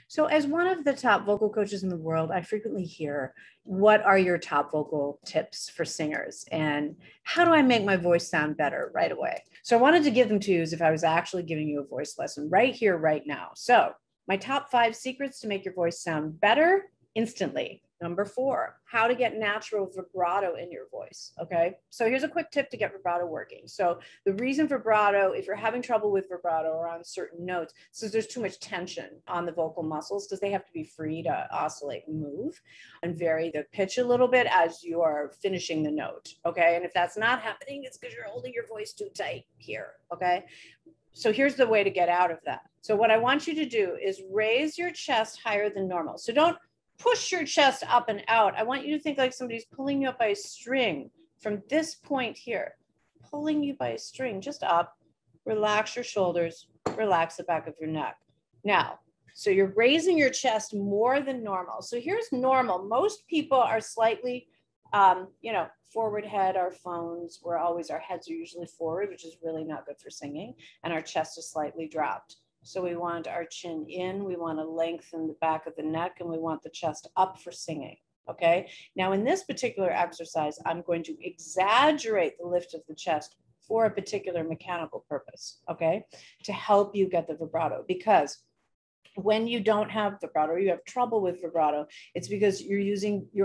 So, as one of the top vocal coaches in the world, I frequently hear, what are your top vocal tips for singers? And how do I make my voice sound better right away? So, I wanted to give them to you as if I was actually giving you a voice lesson right here, right now. So, my top 5 secrets to make your voice sound better instantly. Number 4, how to get natural vibrato in your voice. Okay. So here's a quick tip to get vibrato working. So the reason vibrato, if you're having trouble with vibrato or on certain notes, so there's too much tension on the vocal muscles because they have to be free to oscillate and move and vary the pitch a little bit as you are finishing the note. Okay. And if that's not happening, it's because you're holding your voice too tight here. Okay. So here's the way to get out of that. So what I want you to do is raise your chest higher than normal. So don't push your chest up and out. I want you to think like somebody's pulling you up by a string from this point here, pulling you by a string just up. Relax your shoulders, relax the back of your neck. Now, so you're raising your chest more than normal. So here's normal. Most people are slightly, forward head. Our phones, our heads are usually forward, which is really not good for singing. And our chest is slightly dropped. So we want our chin in, we want to lengthen the back of the neck, and we want the chest up for singing. Okay. Now in this particular exercise, I'm going to exaggerate the lift of the chest for a particular mechanical purpose. Okay. To help you get the vibrato, because when you don't have vibrato, or you have trouble with vibrato, it's because you're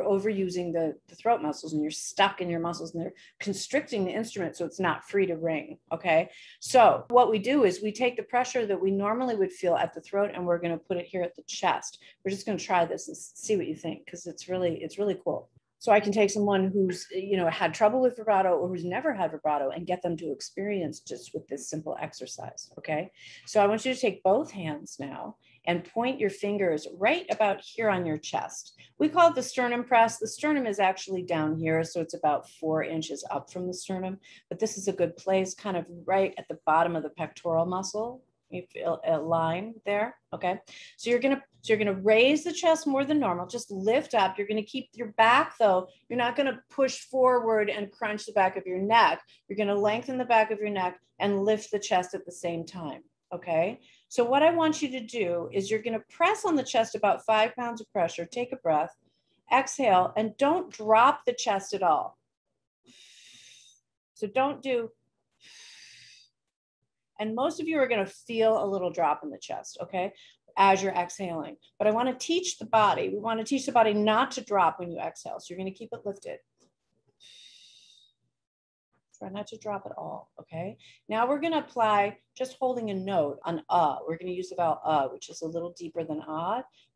overusing the throat muscles, and you're stuck in your muscles, and they're constricting the instrument so it's not free to ring. Okay. So what we do is we take the pressure that we normally would feel at the throat, and we're going to put it here at the chest. We're just going to try this and see what you think, because it's really cool. So I can take someone who's, had trouble with vibrato or who's never had vibrato and get them to experience just with this simple exercise. Okay. So I want you to take both hands now and point your fingers right about here on your chest. We call it the sternum press. The sternum is actually down here, so it's about 4 inches up from the sternum, but this is a good place, kind of right at the bottom of the pectoral muscle. You feel a line there. Okay. So you're gonna raise the chest more than normal. Just lift up. You're gonna keep your back though. You're not gonna push forward and crunch the back of your neck. You're gonna lengthen the back of your neck and lift the chest at the same time. Okay. So what I want you to do is you're gonna press on the chest about 5 pounds of pressure. Take a breath, exhale, and don't drop the chest at all. So don't do. And most of you are going to feel a little drop in the chest, okay, as you're exhaling. But I want to teach the body. We want to teach the body not to drop when you exhale. So you're going to keep it lifted. Try not to drop at all, okay? Now we're going to apply just holding a note on We're going to use the vowel which is a little deeper than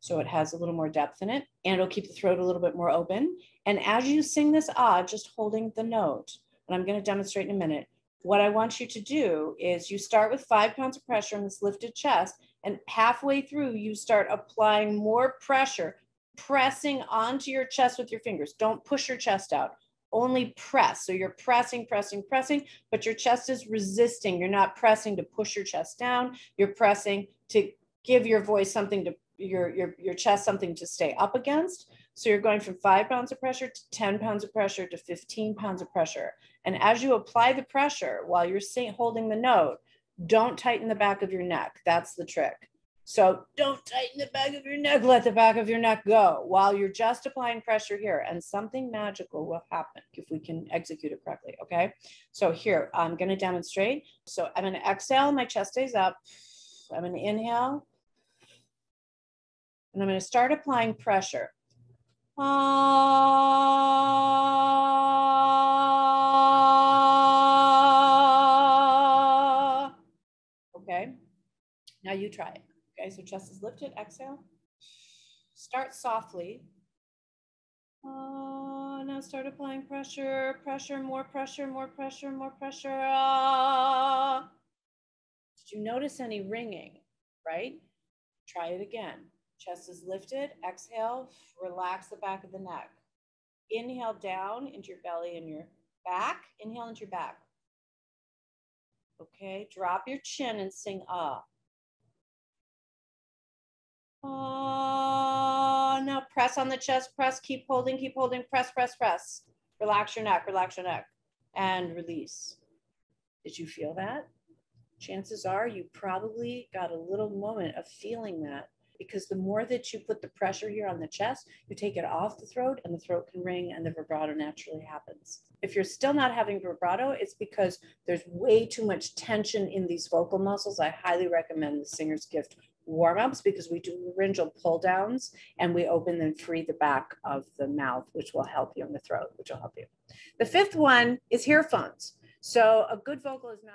so it has a little more depth in it, and it'll keep the throat a little bit more open. And as you sing this just holding the note, and I'm going to demonstrate in a minute, what I want you to do is you start with 5 pounds of pressure on this lifted chest, and halfway through you start applying more pressure, pressing onto your chest with your fingers. Don't push your chest out, only press. So you're pressing, but your chest is resisting. You're not pressing to push your chest down. You're pressing to give your voice something to, your chest something to stay up against. So you're going from 5 pounds of pressure to 10 pounds of pressure to 15 pounds of pressure. And as you apply the pressure while you're holding the note, don't tighten the back of your neck. That's the trick. So don't tighten the back of your neck. Let the back of your neck go while you're just applying pressure here. And something magical will happen if we can execute it correctly. Okay. So here, I'm going to demonstrate. So I'm going to exhale. My chest stays up. I'm going to inhale. And I'm going to start applying pressure. Okay, now you try it. Okay, so chest is lifted, exhale. Start softly. Now start applying pressure, more pressure. Did you notice any ringing, right? Try it again. Chest is lifted, exhale, relax the back of the neck. Inhale down into your belly and your back. Inhale into your back. Okay, drop your chin and sing now press on the chest, press, keep holding, press. Relax your neck, and release. Did you feel that? Chances are you probably got a little moment of feeling that because the more that you put the pressure here on the chest, you take it off the throat and the throat can ring and the vibrato naturally happens. If you're still not having vibrato, it's because there's way too much tension in these vocal muscles. I highly recommend the Singer's Gift warm-ups because we do laryngeal pull downs and we open and free the back of the mouth, which will help you in the throat, which will help you. The fifth one is earphones. So a good vocal is not